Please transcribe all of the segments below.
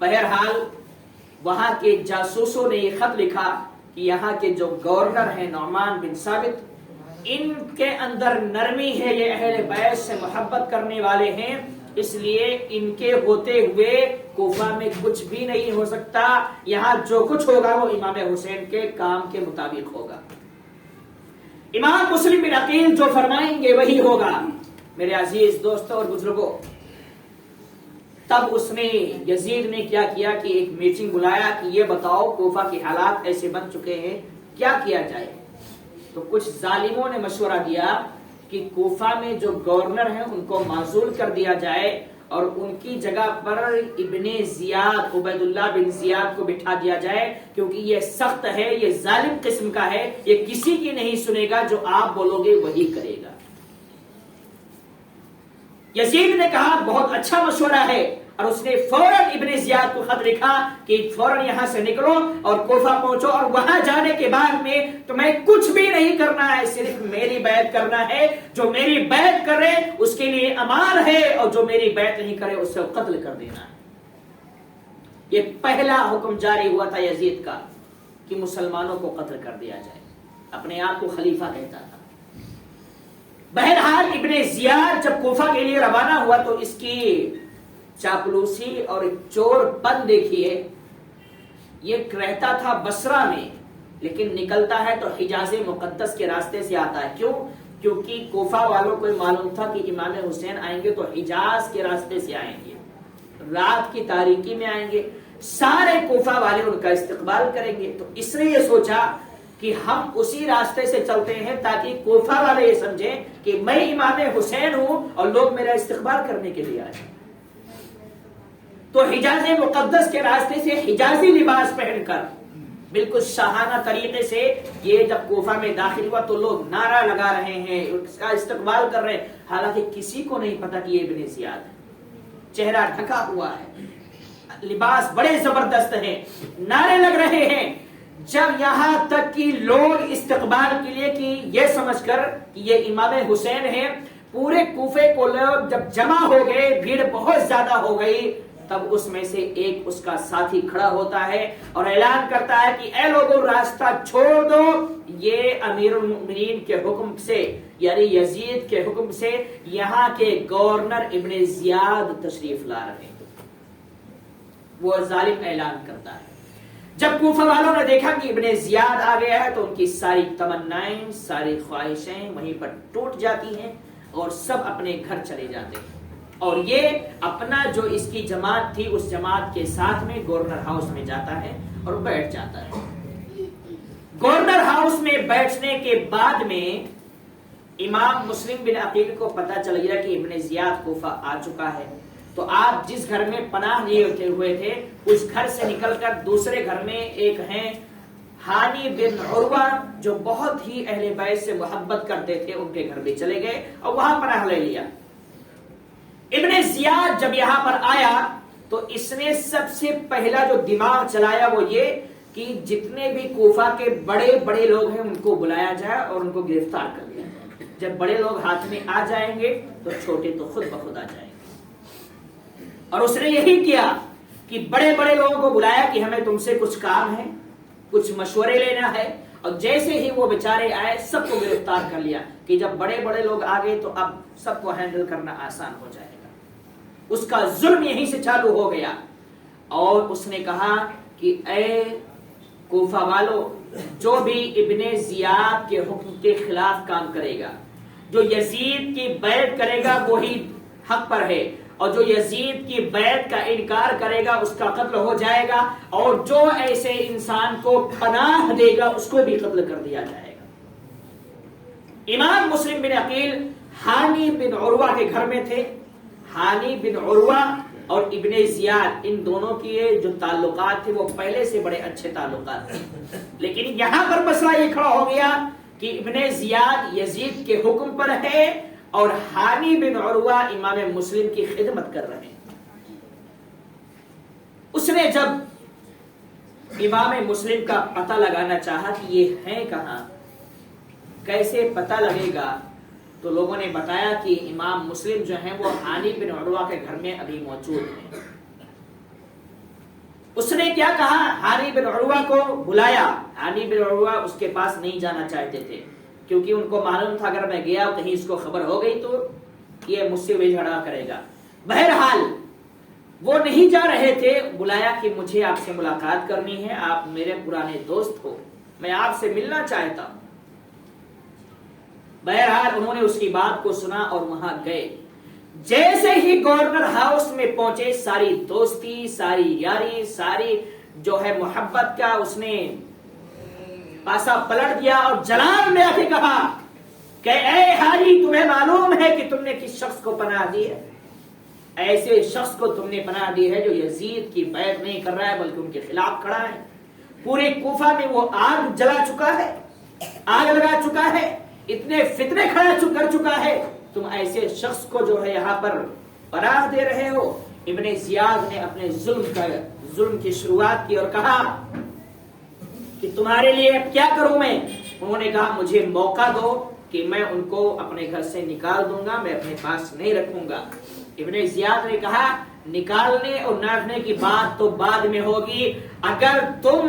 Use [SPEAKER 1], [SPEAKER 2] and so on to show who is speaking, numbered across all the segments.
[SPEAKER 1] بہرحال وہاں کے جاسوسوں نے یہ خط لکھا کہ یہاں کے جو گورنر ہیں نعمان بن ثابت، ان کے اندر نرمی ہے، یہ اہل بیت سے محبت کرنے والے ہیں، اس لیے ان کے ہوتے ہوئے کوفہ میں کچھ بھی نہیں ہو سکتا، یہاں جو کچھ ہوگا وہ امام حسین کے کام کے مطابق ہوگا۔ امام مسلم بن عقیل جو فرمائیں گے وہی ہوگا۔ میرے عزیز دوستوں اور بزرگوں، تب اس نے یزید نے کیا کیا کہ ایک میٹنگ بلایا کہ یہ بتاؤ کوفہ کے حالات ایسے بن چکے ہیں، کیا کیا جائے؟ تو کچھ ظالموں نے مشورہ دیا کہ کوفہ میں جو گورنر ہیں ان کو معزول کر دیا جائے اور ان کی جگہ پر ابن زیاد، عبید اللہ بن زیاد کو بٹھا دیا جائے، کیونکہ یہ سخت ہے، یہ ظالم قسم کا ہے، یہ کسی کی نہیں سنے گا، جو آپ بولو گے وہی کرے گا۔ یزید نے کہا بہت اچھا مشورہ ہے، اور اس نے فوراً ابن زیاد کو خط لکھا کہ فوراً یہاں سے نکلو اور کوفہ پہنچو، اور وہاں جانے کے بعد میں تمہیں کچھ بھی نہیں کرنا ہے، صرف میری بیعت کرنا ہے، جو میری بیعت کرے اس کے لیے امان ہے، اور جو میری بیعت نہیں کرے اس سے قتل کر دینا ہے۔ یہ پہلا حکم جاری ہوا تھا یزید کا کہ مسلمانوں کو قتل کر دیا جائے، اپنے آپ کو خلیفہ کہتا تھا۔ بہرحال ابن زیاد جب کوفہ کے لیے روانہ ہوا تو اس کی چاپلوسی اور چور پن دیکھیے، یہ رہتا تھا بصرہ میں لیکن نکلتا ہے تو حجاز مقدس کے راستے سے آتا ہے۔ کیوں؟ کیونکہ کوفہ والوں کو معلوم تھا کہ امام حسین آئیں گے تو حجاز کے راستے سے آئیں گے، رات کی تاریکی میں آئیں گے، سارے کوفہ والے ان کا استقبال کریں گے، تو اس نے یہ سوچا کہ ہم اسی راستے سے چلتے ہیں تاکہ کوفہ والے یہ سمجھیں کہ میں امام حسین ہوں اور لوگ میرا استقبال کرنے کے لیے آئے۔ تو حجاز مقدس کے راستے سے حجازی لباس پہن کر بالکل شاہانہ طریقے سے یہ جب کوفہ میں داخل ہوا تو لوگ نعرہ لگا رہے ہیں، اس کا استقبال کر رہے ہیں، حالانکہ کسی کو نہیں پتا کہ یہ ابن زیاد ہے، چہرہ ڈھکا ہوا ہے، لباس بڑے زبردست ہیں، نعرے لگ رہے ہیں۔ جب یہاں تک کہ لوگ استقبال کے لیے کہ یہ سمجھ کر کہ یہ امام حسین ہیں، پورے کوفے کو لوگ جب جمع ہو گئے، بھیڑ بہت زیادہ ہو گئی، تب اس میں سے ایک اس کا ساتھی کھڑا ہوتا ہے اور اعلان کرتا ہے کہ اے لوگوں راستہ چھوڑ دو، یہ امیر المؤمنین کے حکم سے یعنی یزید کے حکم سے یہاں کے گورنر ابن زیاد تشریف لا رہے ہیں۔ وہ ظالم اعلان کرتا ہے۔ جب کوفہ والوں نے دیکھا کہ ابن زیاد آ گیا ہے تو ان کی ساری تمنائیں، ساری خواہشیں وہیں پر ٹوٹ جاتی ہیں اور سب اپنے گھر چلے جاتے ہیں، اور یہ اپنا جو اس کی جماعت تھی اس جماعت کے ساتھ میں گورنر ہاؤس میں جاتا ہے اور بیٹھ جاتا ہے۔ گورنر ہاؤس میں بیٹھنے کے بعد میں امام مسلم بن عقیل کو پتا چل گیا کہ ابن زیاد کوفہ آ چکا ہے، تو آپ جس گھر میں پناہ لیے ہوئے تھے اس گھر سے نکل کر دوسرے گھر میں ایک ہیں ہانی بن عروہ جو بہت ہی اہل بیت سے محبت کرتے تھے، ان کے گھر میں چلے گئے اور وہاں پناہ لے لیا۔ ابن زیاد جب یہاں پر آیا تو اس نے سب سے پہلا جو دماغ چلایا وہ یہ کہ جتنے بھی کوفہ کے بڑے بڑے لوگ ہیں ان کو بلایا جائے اور ان کو گرفتار کر لیا جائے۔ جب بڑے لوگ ہاتھ میں آ جائیں گے تو چھوٹے تو خود بخود آ جائیں گے، اور اس نے یہی کیا کہ بڑے بڑے لوگوں کو بلایا کہ ہمیں تم سے کچھ کام ہے، کچھ مشورے لینا ہے، اور جیسے ہی وہ بیچارے آئے سب کو گرفتار کر لیا کہ جب بڑے بڑے لوگ آ گئے تو اب سب کو ہینڈل کرنا آسان ہو جائے گا۔ اس کا ظلم یہیں سے چالو ہو گیا، اور اس نے کہا کہ اے کوفہ والو، جو بھی ابن زیاد کے حکم کے خلاف کام کرے گا، جو یزید کی بیعت کرے گا وہی حق پر ہے، اور جو یزید کی بیعت کا انکار کرے گا اس کا قتل ہو جائے گا، اور جو ایسے انسان کو پناہ دے گا اس کو بھی قتل کر دیا جائے گا۔ امام مسلم بن عقیل ہانی بن عروہ کے گھر میں تھے۔ ہانی بن عروہ اور ابن زیاد ان دونوں کی جو تعلقات تھے وہ پہلے سے بڑے اچھے تعلقات تھے، لیکن یہاں پر مسئلہ یہ کھڑا ہو گیا کہ ابن زیاد یزید کے حکم پر ہے اور ہانی بن عروہ امام مسلم کی خدمت کر رہے ہیں۔ اس نے جب امام مسلم کا پتہ لگانا چاہا کہ یہ ہیں کہاں، کیسے پتہ لگے گا، تو لوگوں نے بتایا کہ امام مسلم جو ہیں وہ ہانی بن عروہ کے گھر میں ابھی موجود ہیں۔ اس نے کیا کہا، ہانی بن عروہ کو بلایا. ہانی بن عروہ اس کے پاس نہیں جانا چاہتے تھے کیونکہ ان کو معلوم تھا اگر میں گیا کہیں اس کو خبر ہو گئی تو یہ مجھ سے جھگڑا کرے گا. بہرحال وہ نہیں جا رہے تھے. بلایا کہ مجھے آپ سے ملاقات کرنی ہے، آپ میرے پرانے دوست ہو، میں آپ سے ملنا چاہتا ہوں. بہرحال انہوں نے اس کی بات کو سنا اور وہاں گئے. جیسے ہی گورنر ہاؤس میں پہنچے، ساری دوستی، ساری یاری، ساری جو ہے محبت کا اس نے پاسا پلٹ دیا اور جلال میں آ کے کہا کہ اے ہاری، تمہیں معلوم ہے کہ تم نے کس شخص کو پناہ دی ہے؟ ایسے شخص کو تم نے پناہ دی ہے جو یزید کی بیعت نہیں کر رہا ہے بلکہ ان کے خلاف کھڑا ہے. پورے کوفہ میں وہ آگ جلا چکا ہے، آگ لگا چکا ہے، اتنے فتنے کھڑا کر چکا ہے. تم ایسے شخص کو جو ہے یہاں پر پناہ دے رہے ہو. ابن زیاد نے اپنے ظلم کی شروعات کی اور کہا کہ تمہارے لیے اب کیا کروں میں؟ انہوں نے کہا مجھے موقع دو کہ میں ان کو اپنے گھر سے نکال دوں گا، میں اپنے پاس نہیں رکھوں گا. ابن زیاد نے کہا نکالنے اور نہ رکھنے کی بات تو بعد میں ہوگی، اگر تم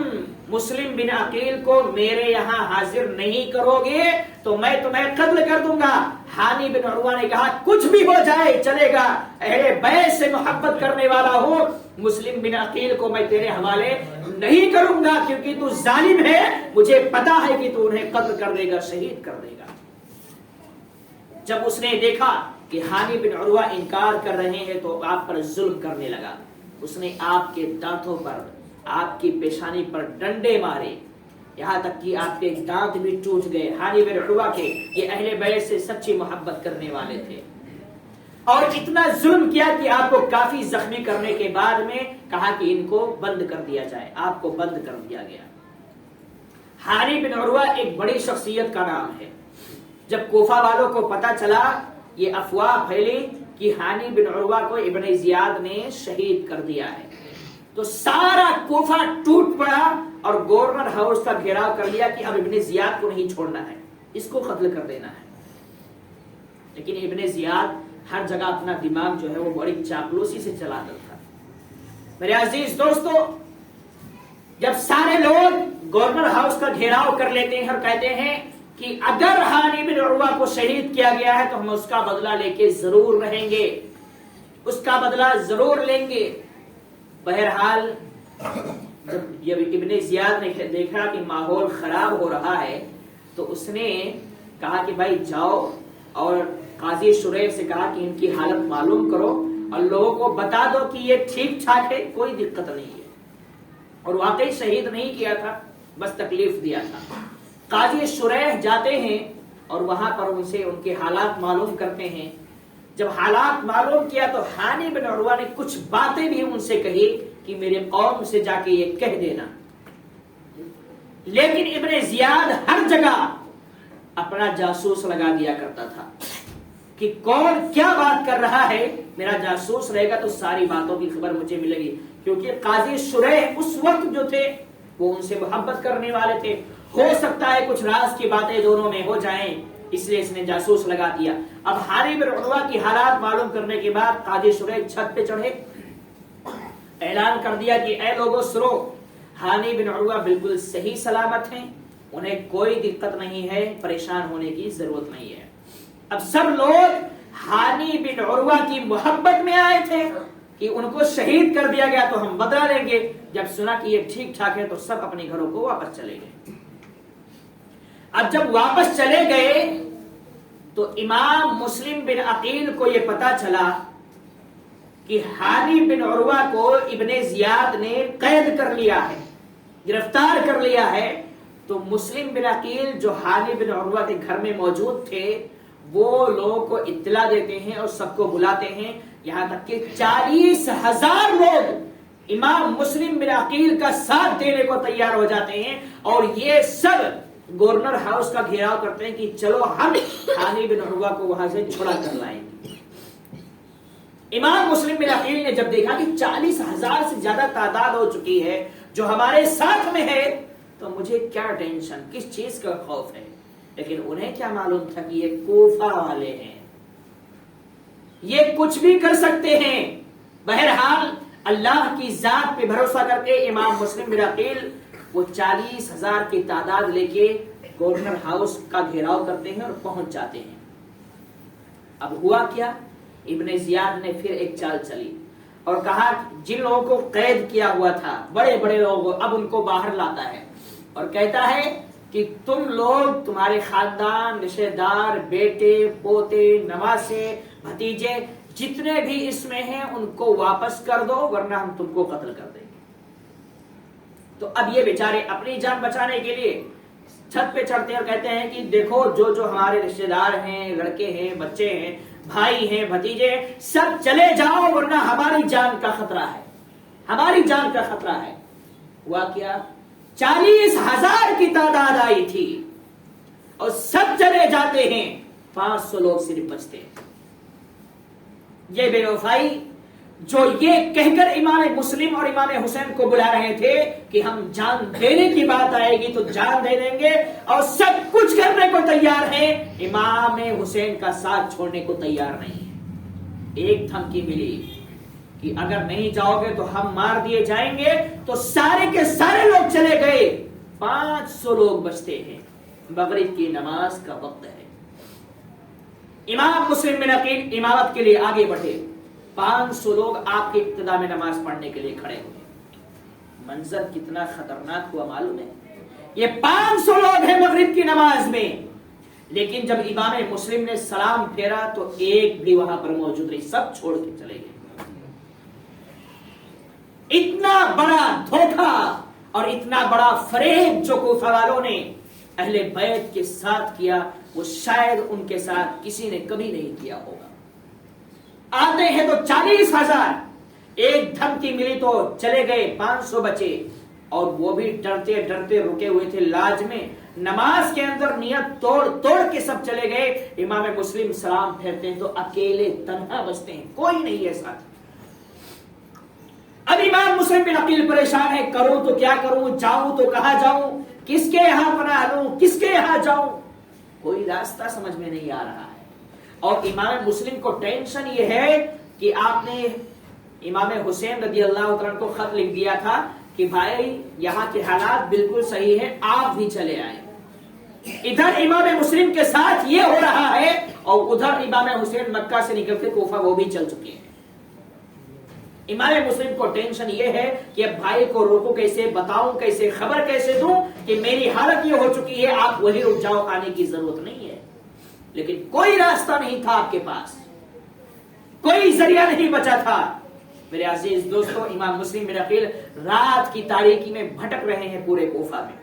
[SPEAKER 1] مسلم بن عقیل کو میرے یہاں حاضر نہیں کرو گے تو میں تمہیں قتل کر دوں گا. ہانی بن عروہ نے کہا کچھ بھی ہو جائے چلے گا، اہل بیت سے محبت کرنے والا ہوں، مسلم بن عقیل کو میں تیرے حوالے نہیں کروں گا کیونکہ تو ظالم ہے، مجھے پتا ہے کہ تو انہیں قتل کر دے گا، شہید کر دے گا. جب اس نے دیکھا کہ ہانی بن عروہ انکار کر رہے ہیں تو آپ پر ظلم کرنے لگا. اس نے آپ کے دانتوں پر، آپ کی پیشانی پر ڈنڈے مارے، یہاں تک کہ آپ کے دانت بھی ٹوٹ گئے. ہانی بن عروہ کے یہ اہل بیت سے سچی محبت کرنے والے تھے اور اتنا ظلم کیا کہ آپ کو کافی زخمی کرنے کے بعد میں کہا کہ ان کو بند کر دیا جائے. آپ کو بند کر دیا گیا. ہانی بن عروہ ایک بڑی شخصیت کا نام ہے. جب کوفہ والوں کو پتا چلا، یہ افواہ پھیلی کہ ہانی بن عروہ کو ابن زیاد نے شہید کر دیا ہے، تو سارا کوفہ ٹوٹ پڑا اور گورنر ہاؤس کا گھیراؤ کر لیا کہ اب ابن زیاد کو نہیں چھوڑنا ہے، اس کو قتل کر دینا ہے. لیکن ابن زیاد ہر جگہ اپنا دماغ جو ہے وہ بڑی چاپلوسی سے چلاتا تھا. میرے عزیز دوستو، جب سارے لوگ گورنر ہاؤس کا گھیراؤ کر لیتے ہیں اور کہتے ہیں کہ اگر ہانی بن عروہ کو شہید کیا گیا ہے تو ہم اس کا بدلہ لے کے ضرور رہیں گے، اس کا بدلہ ضرور لیں گے. بہرحال جب ابن زیاد نے دیکھا کہ ماحول خراب ہو رہا ہے تو اس نے کہا کہ بھائی جاؤ اور قاضی شریح سے کہا کہ ان کی حالت معلوم کرو اور لوگوں کو بتا دو کہ یہ ٹھیک ٹھاک ہے، کوئی دقت نہیں ہے. اور واقعی شہید نہیں کیا تھا، بس تکلیف دیا تھا. قاضی شریح جاتے ہیں اور وہاں پر ان سے ان کے حالات معلوم کرتے ہیں. جب حالات معلوم کیا تو ہانی بن عروہ نے کچھ باتیں بھی ان سے کہی کہ میرے قوم سے جا کے یہ کہہ دینا. لیکن ابن زیاد ہر جگہ اپنا جاسوس لگا دیا کرتا تھا کہ کون کیا بات کر رہا ہے، میرا جاسوس رہے گا تو ساری باتوں کی خبر مجھے ملے گی. کیونکہ قاضی شریح اس وقت جو تھے وہ ان سے محبت کرنے والے تھے. ہو سکتا ہے کچھ راز کی باتیں دونوں میں ہو جائیں، اس لیے اس نے جاسوس لگا دیا. اب ہانی بن عروہ کی حالات معلوم کرنے کے بعد قاضی شریح چھت پہ چڑھے، اعلان کر دیا کہ اے لوگوں سنو، ہانی بن عروہ بالکل صحیح سلامت ہیں، انہیں کوئی دقت نہیں ہے، پریشان ہونے کی ضرورت نہیں ہے. اب سب لوگ ہانی بن عروہ کی محبت میں آئے تھے کہ ان کو شہید کر دیا گیا تو ہم بدلہ لیں گے. جب سنا کہ یہ ٹھیک ٹھاک ہے تو سب اپنے گھروں کو واپس چلے گئے. اب جب واپس چلے گئے تو امام مسلم بن عقیل کو یہ پتا چلا کہ ہانی بن عروہ کو ابن زیاد نے قید کر لیا ہے، گرفتار کر لیا ہے. تو مسلم بن عقیل جو ہانی بن عروہ کے گھر میں موجود تھے وہ لوگوں کو اطلاع دیتے ہیں اور سب کو بلاتے ہیں، یہاں تک کہ 40,000 لوگ امام مسلم بن عقیل کا ساتھ دینے کو تیار ہو جاتے ہیں اور یہ سب گورنر ہاؤس کا گھیراؤ کرتے ہیں کہ چلو ہم ہانی بن عروہ کو وہاں سے چھڑا کر لائیں گے. امام مسلم بن عقیل نے جب دیکھا کہ 40,000 سے زیادہ تعداد ہو چکی ہے جو ہمارے ساتھ میں ہے تو مجھے کیا ٹینشن، کس چیز کا خوف ہے. لیکن انہیں کیا معلوم تھا کہ یہ کوفہ والے ہیں، یہ کچھ بھی کر سکتے ہیں. بہرحال اللہ کی ذات پہ بھروسہ کر کے امام مسلم بن عقیل وہ 40,000 کی تعداد لے کے گورنر ہاؤس کا گھیراؤ کرتے ہیں اور پہنچ جاتے ہیں. اب ہوا کیا؟ ابن زیاد نے پھر ایک چال چلی اور کہا جن لوگوں کو قید کیا ہوا تھا بڑے بڑے لوگ اب ان کو باہر لاتا ہے اور کہتا ہے کہ تم لوگ تمہارے خاندان رشتہ دار بیٹے پوتے نواسے بھتیجے جتنے بھی اس میں ہیں ان کو واپس کر دو ورنہ ہم تم کو قتل کر دیں گے. تو اب یہ بیچارے اپنی جان بچانے کے لیے چھت پہ چڑھتے ہیں اور کہتے ہیں کہ دیکھو جو جو ہمارے رشتہ دار ہیں لڑکے ہیں بچے ہیں بھائی ہیں بھتیجے سب چلے جاؤ ورنہ ہماری جان کا خطرہ ہے ہماری جان کا خطرہ ہے. ہوا کیا؟ 40,000 کی تعداد آئی تھی اور سب چلے جاتے ہیں 500 لوگ صرف بچتے ہیں. یہ بے وفائی جو یہ کہہ کر امام مسلم اور امام حسین کو بلا رہے تھے کہ ہم جان دینے کی بات آئے گی تو جان دے دیں گے اور سب کچھ کرنے کو تیار ہیں، امام حسین کا ساتھ چھوڑنے کو تیار نہیں ہے. ایک دھمکی ملی کہ اگر نہیں جاؤ گے تو ہم مار دیے جائیں گے، تو سارے کے سارے لوگ چلے گئے، 500 لوگ بچتے ہیں. مغرب کی نماز کا وقت ہے. امام مسلم بن عقیل امامت کے لیے آگے بڑھے، 500 لوگ آپ کے ابتدا میں نماز پڑھنے کے لیے کھڑے ہوئے. منظر کتنا خطرناک ہوا معلوم ہے؟ یہ 500 لوگ ہیں مغرب کی نماز میں، لیکن جب امام مسلم نے سلام پھیرا تو ایک بھی وہاں پر موجود نہیں، سب چھوڑ کے چلے گئے. اتنا بڑا دھوکہ اور اتنا بڑا فریب جو کوفہ والوں نے اہل بیت کے ساتھ کیا وہ شاید ان کے ساتھ کسی نے کبھی نہیں کیا ہوگا. آتے ہیں تو 40,000، ایک دھمکی ملی تو چلے گئے، 500 بچے اور وہ بھی ڈرتے ڈرتے رکے ہوئے تھے لاج میں. نماز کے اندر نیت توڑ توڑ کے سب چلے گئے. امام مسلم سلام پھیرتے ہیں تو اکیلے تنہا بچتے ہیں، کوئی نہیں ہے ساتھ. اب امام مسلم بن عقیل پریشان ہے، کروں تو کیا کروں، جاؤں تو کہاں جاؤں، کس کے یہاں پناہ لوں، کس کے یہاں جاؤں، کوئی راستہ سمجھ میں نہیں آ رہا ہے. اور امام مسلم کو ٹینشن یہ ہے کہ آپ نے امام حسین رضی اللہ عنہ کو خط لکھ دیا تھا کہ بھائی یہاں کے حالات بالکل صحیح ہیں، آپ بھی چلے آئے. ادھر امام مسلم کے ساتھ یہ ہو رہا ہے اور ادھر امام حسین مکہ سے نکل کے کوفہ وہ بھی چل چکے ہیں. امام مسلم کو ٹینشن یہ ہے کہ اب بھائی کو روکو کیسے، بتاؤں کیسے، خبر کیسے دوں کہ میری حالت یہ ہو چکی ہے، آپ وہی رک جاؤ، آنے کی ضرورت نہیں ہے. لیکن کوئی راستہ نہیں تھا آپ کے پاس، کوئی ذریعہ نہیں بچا تھا. میرے عزیز دوستو، امام مسلم بن عقیل رات کی تاریکی میں بھٹک رہے ہیں پورے کوفہ میں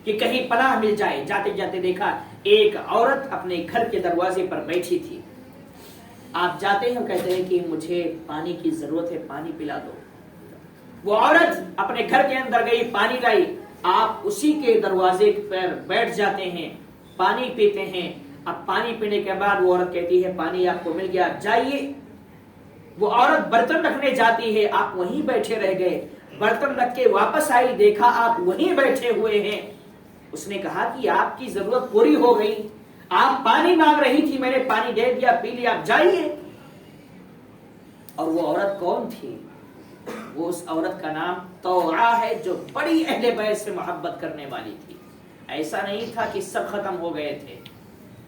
[SPEAKER 1] کہ کہیں پناہ مل جائے. جاتے جاتے دیکھا ایک عورت اپنے گھر کے دروازے پر بیٹھی تھی. آپ جاتے ہیں کہتے ہیں کہ مجھے پانی کی ضرورت ہے، پانی پلا دو. وہ عورت اپنے گھر کے اندر گئی، پانی لائی. آپ اسی کے دروازے پر بیٹھ جاتے ہیں، پانی پیتے ہیں. اب پانی پینے کے بعد وہ عورت کہتی ہے پانی آپ کو مل گیا، جائیے. وہ عورت برتن رکھنے جاتی ہے، آپ وہیں بیٹھے رہ گئے. برتن رکھ کے واپس آئی، دیکھا آپ وہیں بیٹھے ہوئے ہیں. اس نے کہا کہ آپ کی ضرورت پوری ہو گئی، آپ پانی مانگ رہی تھی، میں نے پانی دے دیا، پی لیا، آپ جائیے. اور وہ عورت کون تھی؟ وہ اس عورت کا نام طوعا ہے جو بڑی اہل بیت سے محبت کرنے والی تھی. ایسا نہیں تھا کہ سب ختم ہو گئے تھے،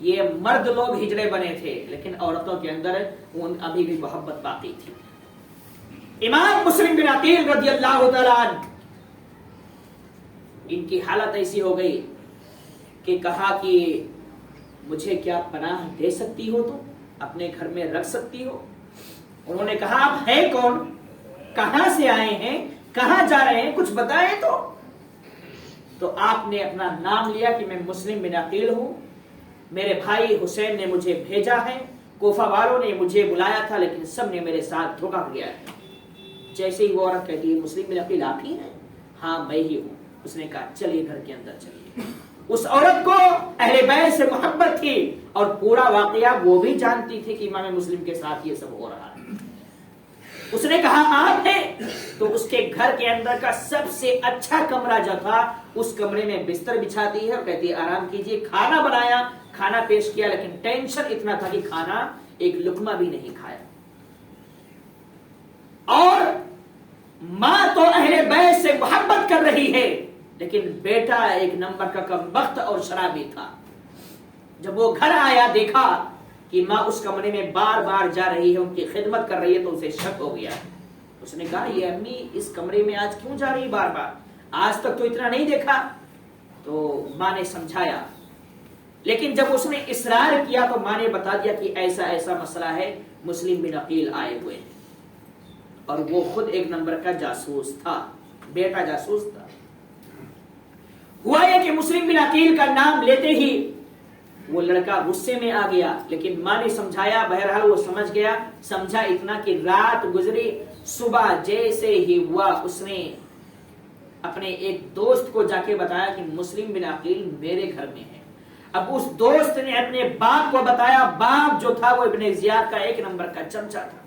[SPEAKER 1] یہ مرد لوگ ہجڑے بنے تھے لیکن عورتوں کے اندر ابھی بھی محبت باقی تھی. امام مسلم بن عقیل رضی اللہ تعالیٰ عنہ ان کی حالت ایسی ہو گئی کہ کہا کہ مجھے کیا پناہ دے سکتی ہو، تو اپنے گھر میں رکھ سکتی ہو. انہوں نے کہا آپ ہیں کون، کہاں سے آئے ہیں، کہاں جا رہے ہیں، کچھ بتائیں. تو آپ نے اپنا نام لیا کہ میں مسلم بن عقیل ہوں، میرے بھائی حسین نے مجھے بھیجا ہے، کوفہ والوں نے مجھے بلایا تھا لیکن سب نے میرے ساتھ دھوکہ کیا ہے. جیسے ہی وہ عورت کہتی ہے مسلم بن عقیل آپ ہی ہیں؟ ہاں میں ہی ہوں. اس نے کہا چلیے گھر کے اندر چلیے. اس عورت کو اہل بیت سے محبت تھی اور پورا واقعہ وہ بھی جانتی تھی کہ امام مسلم کے ساتھ یہ سب ہو رہا ہے. اس نے کہا آپ ہیں؟ تو اس کے گھر کے اندر کا سب سے اچھا کمرہ جو تھا اس کمرے میں بستر بچھاتی ہے اور کہتی ہے آرام کیجیے. کھانا بنایا، کھانا پیش کیا، لیکن ٹینشن اتنا تھا کہ کھانا ایک لقمہ بھی نہیں کھایا. اور ماں تو اہل بیت سے محبت کر رہی ہے، لیکن بیٹا ایک نمبر کا کمبخت اور شرابی تھا۔ جب وہ گھر آیا دیکھا کہ ماں اس کمرے میں بار بار جا رہی ہے، ان کی خدمت کر رہی ہے، تو اسے شک ہو گیا۔ اس نے کہا یہ امی اس کمرے میں آج کیوں جا رہی بار بار، آج تک تو اتنا نہیں دیکھا۔ تو ماں نے سمجھایا، لیکن جب اس نے اصرار کیا تو ماں نے بتا دیا کہ ایسا ایسا مسئلہ ہے، مسلم بن عقیل آئے ہوئے ہیں، اور وہ خود ایک نمبر کا جاسوس تھا، بیٹا جاسوس تھا۔ ہوا یہ کہ مسلم بن عقیل کا نام لیتے ہی وہ لڑکا غصے میں آ گیا، لیکن ماں نے سمجھایا، بہرحال وہ سمجھ گیا۔ سمجھا اتنا کہ رات گزری، صبح جیسے ہی ہوا اس نے اپنے ایک دوست کو جا کے بتایا کہ مسلم بن عقیل میرے گھر میں ہے۔ اب اس دوست نے اپنے باپ کو بتایا، باپ جو تھا وہ ابن زیاد کا ایک نمبر کا چمچا تھا۔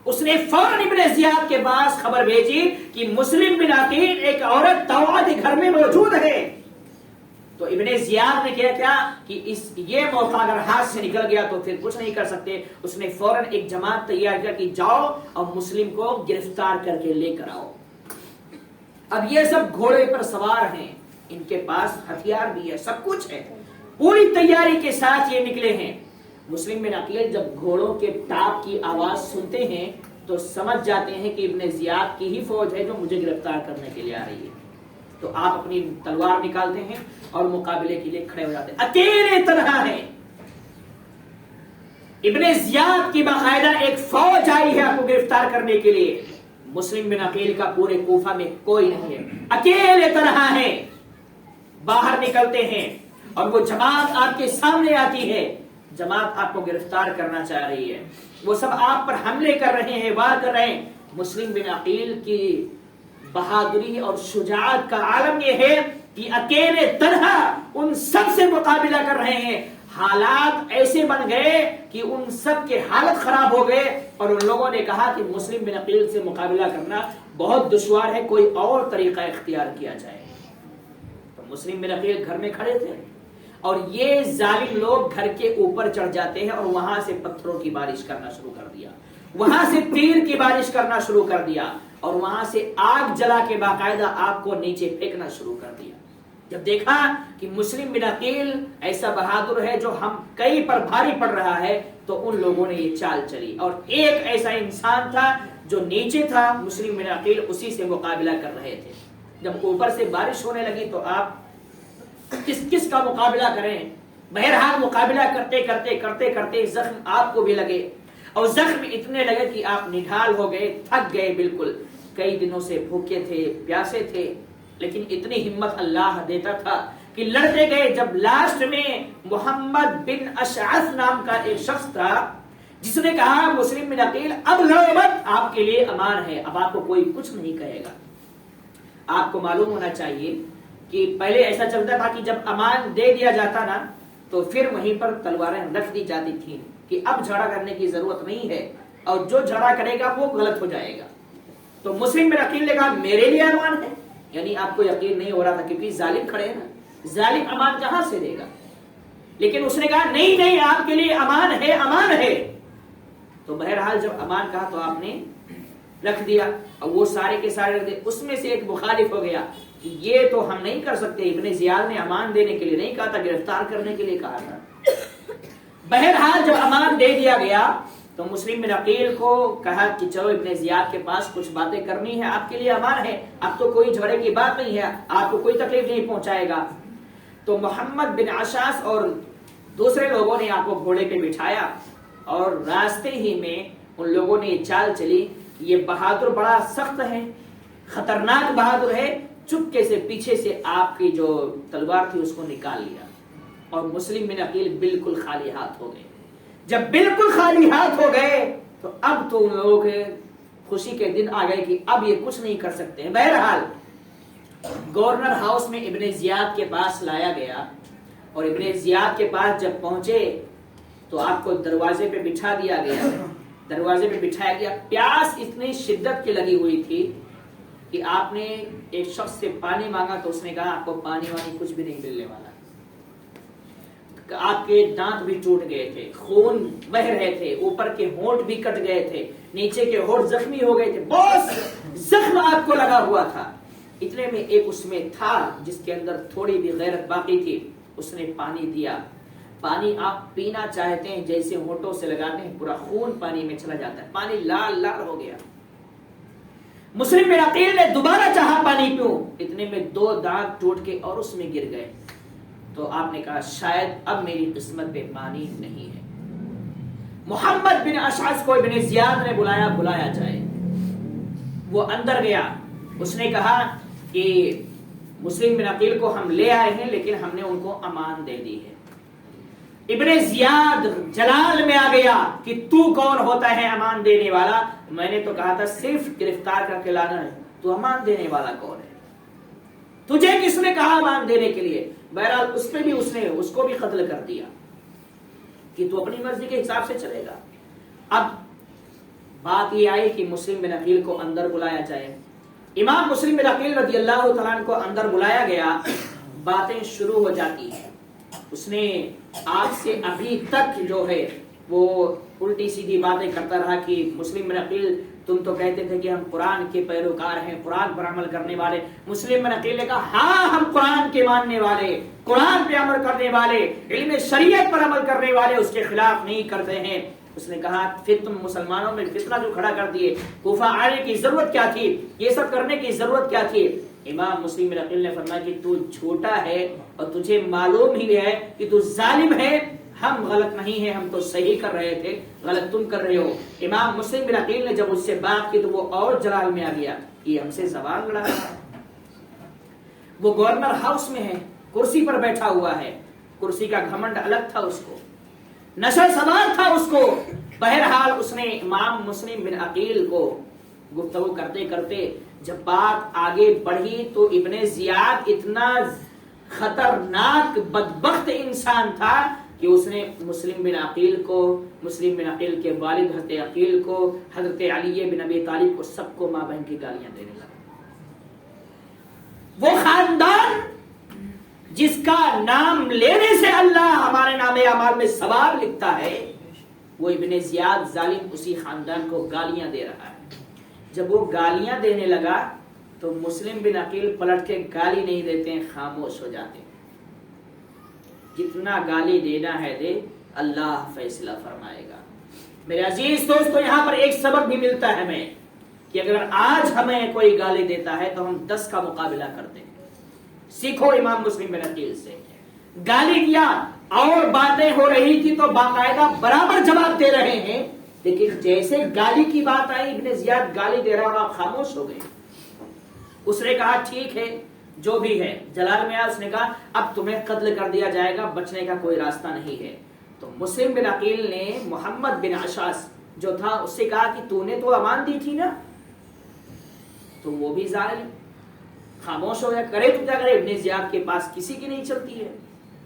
[SPEAKER 1] اس نے فوراً ابن زیاد کے پاس خبر بھیجی کہ مسلم بن عقیل ایک عورت توعہ کے گھر میں موجود ہے۔ تو ابن زیاد نے کیا کہ یہ موقع اگر ہاتھ سے نکل گیا تو پھر کچھ نہیں کر سکتے۔ اس نے فوراً ایک جماعت تیار کیا کہ جاؤ اور مسلم کو گرفتار کر کے لے کر آؤ۔ اب یہ سب گھوڑے پر سوار ہیں، ان کے پاس ہتھیار بھی ہے، سب کچھ ہے، پوری تیاری کے ساتھ یہ نکلے ہیں۔ مسلم بن عقیل جب گھوڑوں کے ٹاپ کی آواز سنتے ہیں تو سمجھ جاتے ہیں کہ ابن زیاد کی ہی فوج ہے جو مجھے گرفتار کرنے کے لیے آ رہی ہے۔ تو آپ اپنی تلوار نکالتے ہیں اور مقابلے کے لیے کھڑے ہو جاتے ہیں، اکیلے تنہا ہیں۔ ابن زیاد کی باقاعدہ ایک فوج آئی ہے آپ کو گرفتار کرنے کے لیے۔ مسلم بن عقیل کا پورے کوفہ میں کوئی نہیں ہے، اکیلے تنہا ہے۔ باہر نکلتے ہیں اور وہ جماعت آپ کے سامنے آتی ہے، جماعت آپ کو گرفتار کرنا چاہ رہی ہے، وہ سب آپ پر حملے کر رہے ہیں، وار کر رہے ہیں۔ مسلم بن عقیل کی بہادری اور شجاعت کا عالم یہ ہے کہ اکیلے تنہا ان سب سے مقابلہ کر رہے ہیں۔ حالات ایسے بن گئے کہ ان سب کے حالت خراب ہو گئے، اور ان لوگوں نے کہا کہ مسلم بن عقیل سے مقابلہ کرنا بہت دشوار ہے، کوئی اور طریقہ اختیار کیا جائے۔ تو مسلم بن عقیل گھر میں کھڑے تھے، اور یہ ظالم لوگ گھر کے اوپر چڑھ جاتے ہیں اور وہاں سے پتھروں کی بارش کرنا شروع کر دیا، وہاں سے تیر کی بارش کرنا شروع کر دیا، اور وہاں سے آگ جلا کے باقاعدہ آگ کو نیچے پھینکنا شروع کر دیا۔ جب دیکھا کہ مسلم بن عقیل ایسا بہادر ہے جو ہم کئی پر بھاری پڑ رہا ہے، تو ان لوگوں نے یہ چال چلی، اور ایک ایسا انسان تھا جو نیچے تھا، مسلم بن عقیل اسی سے مقابلہ کر رہے تھے۔ جب اوپر سے بارش ہونے لگی تو آپ کس کا مقابلہ کریں؟ بہرحال مقابلہ کرتے کرتے زخم آپ کو بھی لگے، اور زخم اتنے لگے کہ آپ نڈھال ہو گئے، تھک گئے بالکل۔ کئی دنوں سے بھوکے تھے، پیاسے تھے، لیکن اتنی ہمت اللہ دیتا تھا کہ لڑتے گئے۔ جب لاسٹ میں محمد بن اشعث نام کا ایک شخص تھا جس نے کہا مسلم بن عقیل اب لڑو مت، آپ کے لیے امان ہے، اب آپ کو کوئی کچھ نہیں کہے گا۔ آپ کو معلوم ہونا چاہیے کہ پہلے ایسا چلتا تھا کہ جب امان دے دیا جاتا نا تو پھر وہیں پر تلواریں رکھ دی جاتی تھیں کہ اب جھگڑا کرنے کی ضرورت نہیں ہے، اور جو جھگڑا کرے گا وہ غلط ہو جائے گا۔ تو مسلم بن عقیل نے کہا میرے لیے امان ہے، یعنی آپ کو یقین نہیں ہو رہا تھا کیونکہ ظالم کھڑے ہیں نا، ظالم امان کہاں سے دے گا؟ لیکن اس نے کہا نہیں نہیں، آپ کے لیے امان ہے، امان ہے۔ تو بہرحال جب امان کہا تو آپ نے رکھ دیا، اور وہ سارے کے سارے رکھ دے۔ اس میں سے ایک مخالف ہو گیا کہ یہ تو ہم نہیں کر سکتے، ابن زیاد نے امان دینے کے لیے نہیں کہا تھا، گرفتار کرنے کے لیے کہا تھا۔ بہرحال جب امان دے دیا گیا تو مسلم بن عقیل کو کہا کہ چلو ابن زیاد کے پاس کچھ باتیں کرنی ہے، آپ کے لیے امان ہے، اب تو کوئی جھگڑے کی بات نہیں ہے، آپ کو کوئی تکلیف نہیں پہنچائے گا۔ تو محمد بن اشعث اور دوسرے لوگوں نے آپ کو گھوڑے پہ بٹھایا، اور راستے ہی میں ان لوگوں نے یہ چال چلی کہ یہ بہادر بڑا سخت ہے، خطرناک بہادر ہے، چپکے سے پیچھے سے آپ کی جو تلوار تھی اس کو نکال لیا، اور مسلم بن عقیل بالکل خالی ہاتھ ہو گئے۔ جب بالکل خالی ہاتھ ہو گئے تو اب تو ان لوگوں کے خوشی کے دن آ گئے کہ اب یہ کچھ نہیں کر سکتے ہیں۔ بہرحال گورنر ہاؤس میں ابن زیاد کے پاس لایا گیا، اور ابن زیاد کے پاس جب پہنچے تو آپ کو دروازے پہ بٹھا دیا گیا، دروازے پہ بٹھایا گیا۔ پیاس اتنی شدت کی لگی ہوئی تھی کہ آپ نے ایک شخص سے پانی مانگا تو اس نے کہا آپ کو پانی وانی کچھ بھی نہیں ملنے والا۔ آپ کے دانت بھی ٹوٹ گئے تھے، خون بہ رہے تھے، اوپر کے ہونٹ بھی کٹ گئے تھے، نیچے کے ہونٹ زخمی ہو گئے تھے، بہت زخم آپ کو لگا ہوا تھا۔ اتنے میں ایک اس میں تھا جس کے اندر تھوڑی بھی غیرت باقی تھی، اس نے پانی دیا۔ پانی آپ پینا چاہتے ہیں، جیسے ہونٹوں سے لگاتے ہیں پورا خون پانی میں چلا جاتا ہے، پانی لال لال ہو گیا۔ مسلم بن عقیل نے دوبارہ چاہا پانی پیوں، اتنے میں 2 دانت ٹوٹ کے اور اس میں گر گئے۔ تو آپ نے کہا شاید اب میری قسمت پہ پانی نہیں ہے۔ محمد بن اشعث کو ابن زیاد نے بلایا جائے۔ وہ اندر گیا، اس نے کہا کہ مسلم بن عقیل کو ہم لے آئے ہیں، لیکن ہم نے ان کو امان دے دی ہے۔ ابن زیاد جلال میں آ گیا کہ تو کون ہوتا ہے امان دینے والا؟ میں نے تو کہا تھا صرف گرفتار کر کے لانا ہے، تو امان دینے والا کون ہے؟ تجھے کس نے کہا امان دینے کے لیے؟ بہرحال اس پہ بھی اس کو بھی قتل کر دیا کہ تو اپنی مرضی کے حساب سے چلے گا۔ اب بات یہ آئی کہ مسلم بن عقیل کو اندر بلایا جائے۔ امام مسلم بن عقیل رضی اللہ تعالیٰ عنہ کو اندر بلایا گیا، باتیں شروع ہو جاتی ہیں۔ اس نے آپ سے ابھی تک جو ہے وہ الٹی سیدھی باتیں کرتا رہا کہ مسلم بن عقیل تم تو کہتے تھے کہ ہم قرآن کے پیروکار ہیں، قرآن پر عمل کرنے والے۔ مسلم بن عقیل نے کہا ہاں ہم قرآن کے ماننے والے، قرآن پہ عمل کرنے والے، علم شریعت پر عمل کرنے والے اس کے خلاف نہیں کرتے ہیں۔ اس نے کہا پھر تم مسلمانوں میں فتنہ جو کھڑا کر دیے، کوفہ آنے کی ضرورت کیا تھی، یہ سب کرنے کی ضرورت کیا تھی؟ امام مسلم بن عقیل نے فرمایا کہ تو جھوٹا ہے اور تجھے معلوم ہی ہے کہ تو ظالم ہے، ہم غلط نہیں ہیں، ہم تو صحیح کر رہے تھے، غلط تم کر رہے ہو۔ امام مسلم بن عقیل نے جب اس سے بات کی تو وہ اور جلال میں آ گیا، یہ ہم سے زبان لڑا رہا ہے۔ وہ گورنر ہاؤس میں ہے، کرسی پر بیٹھا ہوا ہے، کرسی کا گھمنڈ الگ تھا، اس کو نشہ سوار تھا اس کو۔ بہرحال اس نے امام مسلم بن عقیل کو گفتگو کرتے کرتے جب بات آگے بڑھی تو ابن زیاد اتنا خطرناک بدبخت انسان تھا کہ اس نے مسلم بن عقیل کو، مسلم بن عقیل کے والد حضرت عقیل کو، حضرت علی بن ابی طالب کو، سب کو ماں بہن کی گالیاں دینے لگا۔ وہ خاندان جس کا نام لینے سے اللہ ہمارے نام اعمال میں ثواب لکھتا ہے، وہ ابن زیاد ظالم اسی خاندان کو گالیاں دے رہا ہے۔ جب وہ گالیاں دینے لگا تو مسلم بن عقیل پلٹ کے گالی نہیں دیتے ہیں، خاموش ہو جاتے ہیں۔ جتنا گالی دینا ہے دے، اللہ فیصلہ فرمائے گا۔ میرے عزیز دوستو، یہاں پر ایک سبق بھی ملتا ہے ہمیں کہ اگر آج ہمیں کوئی گالی دیتا ہے تو ہم 10 کا مقابلہ کرتے ہیں۔ سیکھو امام مسلم بن عقیل سے، گالی دیا اور باتیں ہو رہی تھی تو باقاعدہ برابر جواب دے رہے ہیں، لیکن جیسے گالی کی بات آئی ابن زیاد گالی دے رہا اور آپ خاموش ہو گئے۔ اس نے کہا ٹھیک ہے جو بھی ہے، جلال میں آیا، اس نے کہا اب تمہیں قتل کر دیا جائے گا، بچنے کا کوئی راستہ نہیں ہے۔ تو مسلم بن عقیل نے محمد بن اشعث جو تھا اس سے کہا کہ تو نے تو امان دی تھی نا، تو وہ بھی ظالم خاموش ہو گیا، کرے تو کیا کرے، ابن زیاد کے پاس کسی کی نہیں چلتی ہے،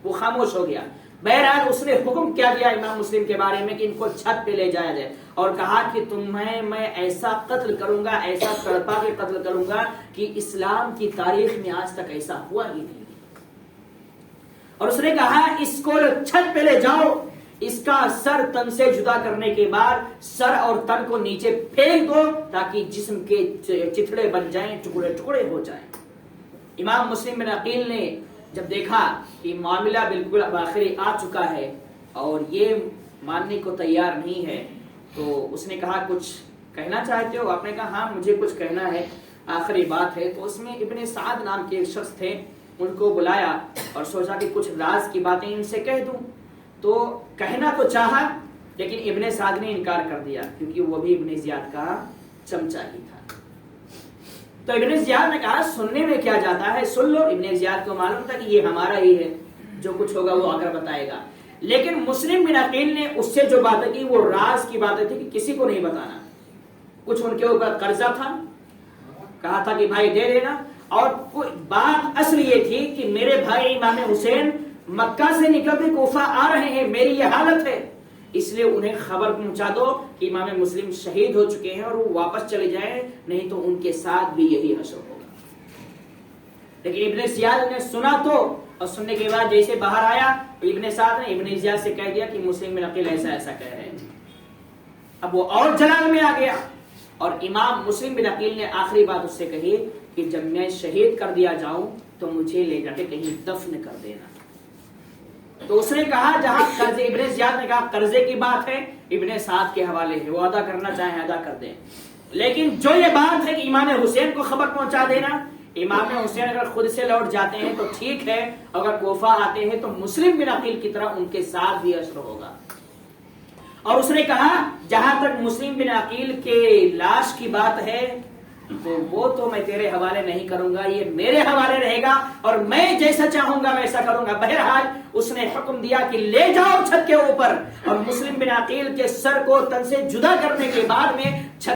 [SPEAKER 1] وہ خاموش ہو گیا۔ بہرحال اس نے حکم کیا دیا امام مسلم کے بارے میں کہ ان کو چھت پہ لے جایا جائے، اور کہا کہ تمہیں میں ایسا قتل کروں گا، ایسا تڑپا کے قتل کروں گا کہ اسلام کی تاریخ میں آج تک ایسا ہوا ہی نہیں۔ اور اس نے کہا اس کو چھت پہ لے جاؤ، اس کا سر تن سے جدا کرنے کے بعد سر اور تن کو نیچے پھینک دو تاکہ جسم کے چتھڑے بن جائیں، ٹکڑے ٹکڑے ہو جائیں۔ امام مسلم بن عقیل نے جب دیکھا کہ معاملہ بالکل اب آخری آ چکا ہے اور یہ ماننے کو تیار نہیں ہے، تو اس نے کہا کچھ کہنا چاہتے ہو؟ آپ نے کہا ہاں مجھے کچھ کہنا ہے، آخری بات ہے۔ تو اس میں ابن سعد نام کے ایک شخص تھے، ان کو بلایا اور سوچا کہ کچھ راز کی باتیں ان سے کہہ دوں۔ تو کہنا تو چاہا لیکن ابن سعد نے انکار کر دیا کیونکہ وہ بھی ابن زیاد کا چمچہ ہی تھا۔ تو ابن زیاد نے کہا سننے میں کیا جاتا ہے، سن لو۔ ابن زیاد کو معلوم تھا کہ یہ ہمارا ہی ہے، جو کچھ ہوگا وہ آ کر بتائے گا۔ لیکن مسلم بن عقیل نے اس سے جو باتیں کی وہ راز کی باتیں تھی کہ کسی کو نہیں بتانا۔ کچھ ان کے اوپر قرضہ تھا، کہا تھا کہ بھائی دے دینا، اور کوئی بات اصل یہ تھی کہ میرے بھائی امام حسین مکہ سے نکلتے کوفہ آ رہے ہیں، میری یہ حالت ہے، اس لیے انہیں خبر پہنچا دو کہ امام مسلم شہید ہو چکے ہیں اور وہ واپس چلے جائیں، نہیں تو ان کے ساتھ بھی یہی حشر ہوگا۔ لیکن ابن زیاد نے سنا تو اور سننے کے بعد جیسے باہر آیا ابن سعد نے ابن زیاد سے کہہ دیا کہ مسلم بن عقیل ایسا ایسا کہہ رہے ہیں. اب وہ اور جلال میں آ گیا اور امام مسلم بن عقیل نے آخری بات اس سے کہی کہ جب میں شہید کر دیا جاؤں تو مجھے لے جا کے کہیں دفن کر دینا. تو اس نے کہا جہاں قرضے، ابن زیاد نے کہا قرضے کی بات ہے ابن سعد کے حوالے ہے، وہ ادا کرنا چاہیں ادا کر دیں، لیکن جو یہ بات ہے کہ امام حسین کو خبر پہنچا دینا، امام حسین اگر خود سے لوٹ جاتے ہیں تو ٹھیک ہے، اگر کوفہ آتے ہیں تو مسلم بن عقیل کی طرح ان کے ساتھ بھی اشر ہوگا. اور اس نے کہا جہاں تک مسلم بن عقیل کے لاش کی بات ہے تو وہ تو میں تیرے حوالے نہیں کروں گا، یہ میرے حوالے رہے گا اور میں جیسا چاہوں گا ویسا کروں گا. بہرحال اس نے حکم دیا کہ لے جاؤ چھت کے اوپر، اور مسلم بن عقیل کے سر کو تن سے جدا کرنے کے بعد میں چھت